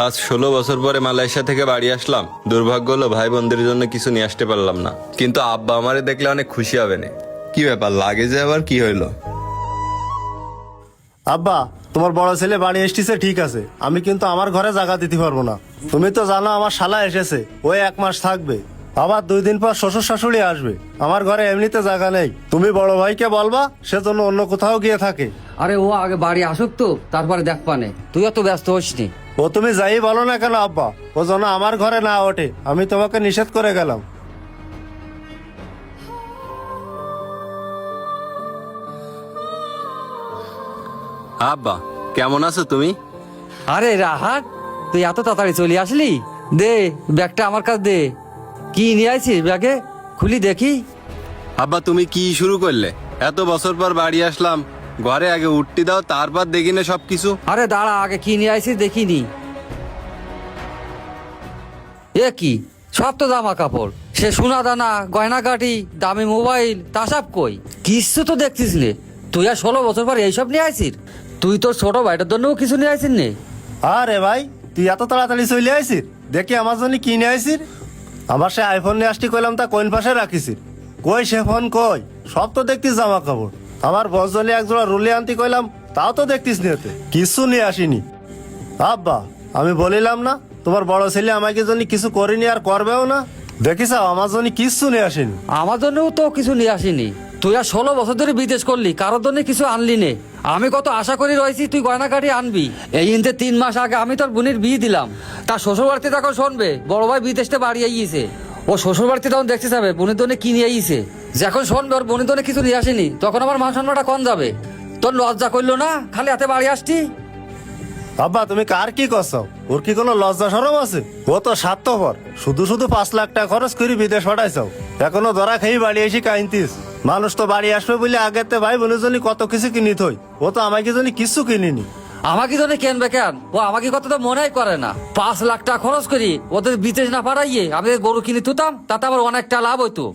আজ 16 বছর পরে মালয়েশিয়া থেকে বাড়ি আসলাম। দুর্ভাগ্য হলো ভাই বোনদের জন্য কিছু নিয়ে আসতে পারলাম না, কিন্তু আব্বা আমারে দেখলে অনেক খুশি হবে না। কি ব্যাপার, লাগে যে আবার কি হইলো? আব্বা, তোমার বড় ছেলে বাড়ি এসেছে ঠিক আছে, আমি কিন্তু আমার ঘরে জায়গা দিতে পারবো না। তুমি তো জানো আমার শালা এসেছে, ওই 1 মাস থাকবে, আবার 2 দিন পর শ্বশুর শাশুড়ি আসবে। আমার ঘরে এমনিতে জায়গা নেই, তুমি বড় ভাইকে বলবা সেজন্য অন্য কোথাও গিয়ে থাকে। আরে ও আগে বাড়ি আসুক তো, তারপরে দেখ পানে, তুই অত ব্যস্ত হোস নি। ও তুমি যাই বলো না কেন আব্বা, ও যেন আমার ঘরে না ওঠে, আমি তোমাকে নিষেধ করে গেলাম। আব্বা কেমন আছো তুমি? আরে রাহাত, তুই এত তাড়াতাড়ি চলে আসলি? দে ব্যাগটা আমার কাছে দে। কি নিয়ে আইছিস ব্যাগে, খুলি দেখি। আব্বা তুমি কি শুরু করলে? এত বছর পর বাড়ি আসলাম, ঘরে আগে উঠতে দাও, তারপর দেখি না সবকিছু। আরে দাঁড়া, আগে কি নিয়ে আইছিস দেখিনি। এ কি, সব তো জামা কাপড়, সে সোনা দানা গয়নাগাটি দামি মোবাইল তা সব কই? কিছু তো দেখছিস নে। তুই আর 16 বছর পর এইসব নিয়ে আইছিস? তুই তোর ছোট ভাইটার জন্যও কিছু নিয়ে আইছিস নে? আরে ভাই, তুই এত তাড়াতাড়ি চলে আইসির, দেখি আমার জন্য কি নিয়ে আইসির। আমার সে আইফোন নিয়ে আসতে কইলাম, তা কোন পাশে রাখিসির? কই সে ফোন কই? সব তো দেখতিস জামা কাপড়। আমার বজলে একজোড়া রুলি আনতে কইলাম, তাও তো দেখতিস নিতে, কিছু নিয়ে আসিনি। আব্বা, আমি বলিলাম না তোমার বড় ছেলে আমাকে জন্য কিছু করিনি আর করবেও না। দেখিস আমার জন্য কিছু নিয়ে আসিনি। আমার জন্যও তো কিছু নিয়ে আসিনি। তুই আর 16 বছর ধরে বিদেশ করলি, কারোর জন্য কিছু আনলি নে। আমি কত আশা করি রয়েছি তুই গয়নাকাটি আনবি। এই ইনতে 3 মাস আগে আমি তোর বোনের বিয়ে দিলাম। তার শ্বশুর বাড়িতে তখন শুনবে বড় ভাই বিদেশে বাড়ি আইছে, ও শ্বশুর বাড়িতে তখন দেখতে যাবে বোনের জন্য কি নিয়ে আইছে। যখন শুনবে ওর বোনের জন্য কিছু নিয়ে আসেনি, তখন আমার মান সম্মানটা কম যাবে। তোর লজ্জা করলো না খালি হাতে বাড়ি আসতি? আব্বা, তুমি কার কি করছো? ওর কি কোনো লজ্জা সরম আছে? ও তো স্বার্থপর, শুধু শুধু 5 লাখ টাকা খরচ করে বিদেশ পাঠাইছাও, এখনো ধরা খেয়ে বাড়ি এসে কাইনতিস। মানুষ তো বাড়ি আসবে বলে আগেতে ভাই বোনের জন্য কত কিছু কিনি থই, ও তো আমাকে জন্য কিছু কিনিনি। আমাকে জন্য কেনবে কেন? ও আমাকে কথা তো মনেই করে না। 5 লাখ টাকা খরচ করি ওদের বিদেশ না পাঠাইয়ে আমি গরু কিনে তুতাম, তাতে আবার অনেকটা লাভ হইতো।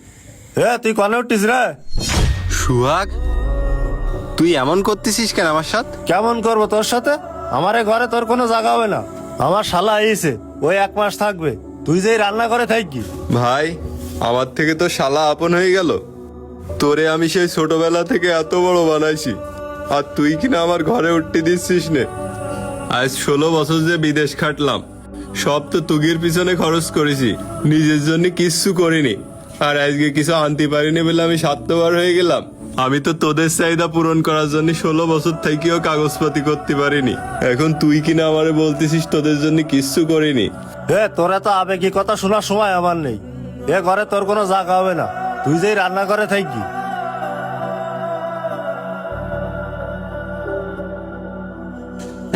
তুই কনে উঠিস রে? সুহাগ, তুই এমন করতেছিস কেন আমার সাথে? কেমন করবো তোর সাথে? আমার এ ঘরে তোর কোনো জায়গা হবে না। আমার শালা আইছে, ওই 1 মাস থাকবে, তুই যেই রান্না করে থাকি। ভাই, আমার থেকে তো শালা আপন হয়ে গেল। তোরে আমি সেই ছোটবেলা থেকে এত বড় বানাইছি, আর তুই কিনা আমার ঘরে উঠতে দিচ্ছিস নে। আজ 16 বছর যে বিদেশ খাটলাম, সব তো তুগির পিছনে খরচ করেছি, নিজের জন্য কিচ্ছু করিনি। আর আজকে কিছু আনতে পারিনি বলে আমি স্বার্থপর হয়ে গেলাম। আমি তো তোদের চাহিদা পূরণ করার জন্য 16 বছর থেকেও কাগজপাতি করতে পারিনি। এখন তুই কিনা আমারে বলতেছিস তোদের জন্য কিচ্ছু করিনি। তোরা তো আবেগী কথা শোনার সময় আমার নেই। এ ঘরে তোর কোনো জায়গা হবে না, তুই যেই রান্না করে থাকি।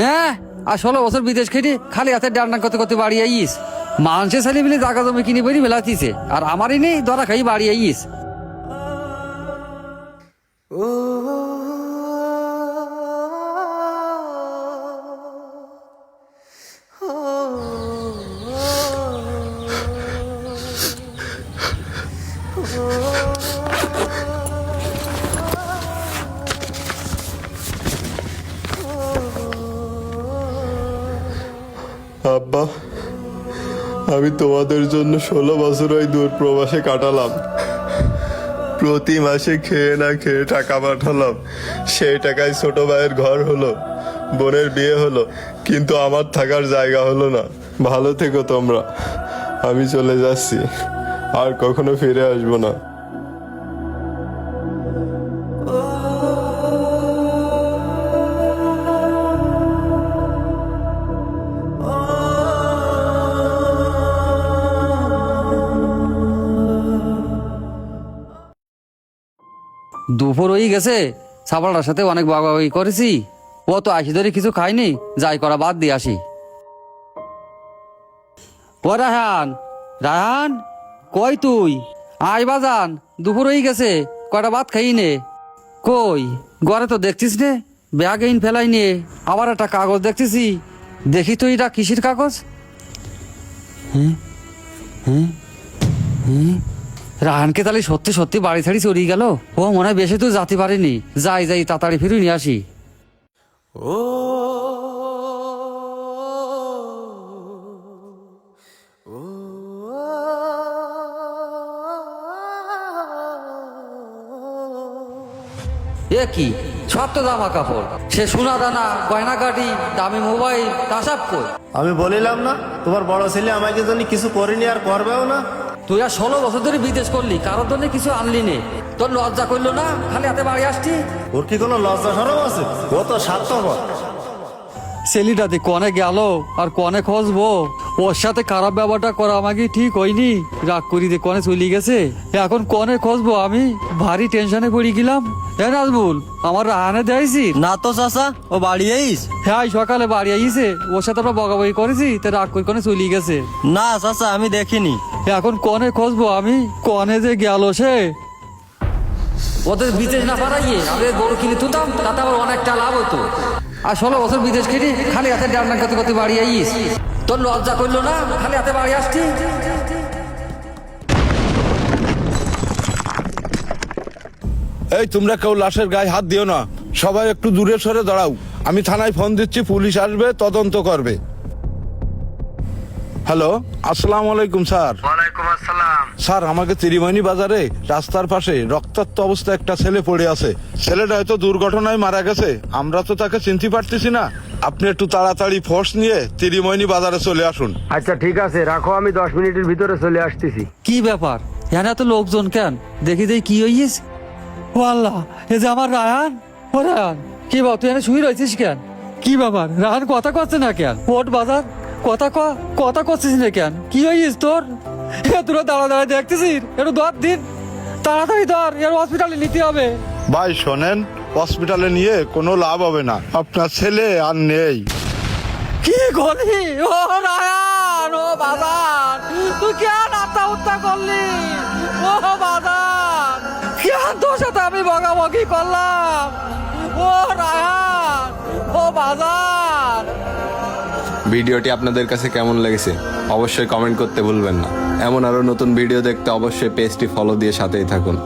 হ্যাঁ, আর 16 বছর বিদেশ খেটে খালি হাতে রান্না করতে করতে বাড়ি আইস। মানুষের ছেলে মিলে জায়গা জমি কিনে বই মেলাতিছে, আর আমারই নেই ধরা খাই বাড়ি আইস। আব্বা, আমি তোমাদের জন্য 16 বছর ওই দূর প্রবাসে কাটালাম। প্রতি মাসে খেয়ে না খেয়ে টাকা পাঠালাম, সেই টাকায় ছোট ভাইয়ের ঘর হলো, বোনের বিয়ে হলো, কিন্তু আমার থাকার জায়গা হলো না। ভালো থেকো তোমরা, আমি চলে যাচ্ছি, আর কখনো ফিরে আসবো না। দুপুর হয়ে গেছে, সাবালটার সাথে অনেক বাগাবাগি করেছি, ও তো আসি ধরে কিছু খাইনি, যাই করা বাদ দিয়ে আসি। ও রায়হান, রায়হান কই তুই? আয় বাজান, দুপুর হয়ে গেছে, কয়টা ভাত খাই নে। কই ঘরে তো দেখছিস নে, ব্যাগ ইন ফেলাই নিয়ে, আবার একটা কাগজ দেখতেছি। দেখি তুই এটা কিসের কাগজ? রাহানকে তাহলে সত্যি সত্যি বাড়ি ছাড়ি চড়িয়ে গেল। ও মনে হয় বেশি তো যেতে পারেনি। যাই যাই তাড়াতাড়ি ফিরে নিয়ে আসি। এ কি সব তো জামা কাপড়, সে সোনা দানা গয়না গাড়ি দামি মোবাইল তা সব কই? আমি বলিলাম না তোমার বড় ছেলে আমাকে জন্য কিছু করিনি আর করবেও না। তুই আর 16 বছর ধরে বিদেশ করলি, কারোর জন্য কিছু আনলি নে, তোর লজ্জা করলো না? খালি হাতে বাড়ি আসছি। ওর কি কোনো লজ্জা সরম আছে? ও তো স্বার্থপর। ছেলেটাতে কনে গেল আর কনে খসবো, ওর সাথে খারাপ ব্যবহারটা করা আমাকে ঠিক হয়নি, রাগ করি দিয়ে কনে চলে গেছে, এখন কনে খসবো আমি ভারী টেনশনে পড়ে গেলাম। হ্যাঁ নাজবুল, আমার রাহানে দেয়ছি না তো চাচা, ও বাড়ি আইস? হ্যাঁ সকালে বাড়ি আইছে, ওর সাথে আমরা বগাবগি করেছি, তা রাগ করে কনে চলে গেছে। না চাচা, আমি দেখিনি। এখন কনে খসবো আমি, কনে যে গেল সে। ওদের বিদেশ না পারাইয়ে আমি গরু কিনে তুলতাম, তাতে আমার অনেকটা লাভ হতো। আর 16 বছর বিদেশ খেলি খালি হাতে ডান্ডা করতে করতে বাড়ি আইস, তোর লজ্জা করলো না? খালি হাতে বাড়ি আসছি। এই তোমরা কেউ লাশের গায়ে হাত দিও না, সবাই একটু দূরে সরে দাঁড়াও। আমি থানায় ফোন দিচ্ছি, পুলিশ আসবে, তদন্ত করবে। হ্যালো, আসসালামু আলাইকুম স্যার। ওয়ালাইকুম আসসালাম। স্যার, আমাকে ত্রিমণি বাজারে রাস্তার পাশে রক্তাক্ত অবস্থায় একটা ছেলে পড়ে আছে। ছেলেটা হয়তো দুর্ঘটনায় মারা গেছে, আমরা তো তাকে চিনতে পারতেছি না। আপনি একটু তাড়াতাড়ি ফোর্স নিয়ে ত্রিমণি বাজারে চলে আসুন। আচ্ছা ঠিক আছে, রাখো, আমি 10 মিনিটের ভিতরে চলে আসতেছি। কি ব্যাপার, এখানে এত লোকজন কেন? দেখি দেখি কি হইস। ও আল্লাহ, এ যে আমার রায়ান। ও রায়ান, কি বাবা তুই এখানে শুয়ে রয়েছিস কেন? কি ব্যাপার, রায়ান কথা করছে না কেন? ওট বাজার কথা করছিস না কেন? কি হইস তোর? এ তোরা দাঁড়া দাঁড়া দেখতেছিস, একটু ধর দিন, তাড়াতাড়ি ধর, এর হসপিটালে নিতে হবে। ভাই শোনেন, হসপিটালে নিয়ে কোনো লাভ হবে না, আপনার ছেলে আর নেই। কি করলি? ও রায়ান, ও বাজার, তুই কেন আত্মহত্যা করলি? ও বাজার, কেন তোর সাথে আমি বকাবকি করলাম? ও রায়ান, ও বাজার। ভিডিওটি আপনাদের কাছে কেমন লেগেছে অবশ্যই কমেন্ট করতে ভুলবেন না। এমন আরো নতুন ভিডিও দেখতে অবশ্যই পেজটি ফলো দিয়ে সাথেই থাকুন।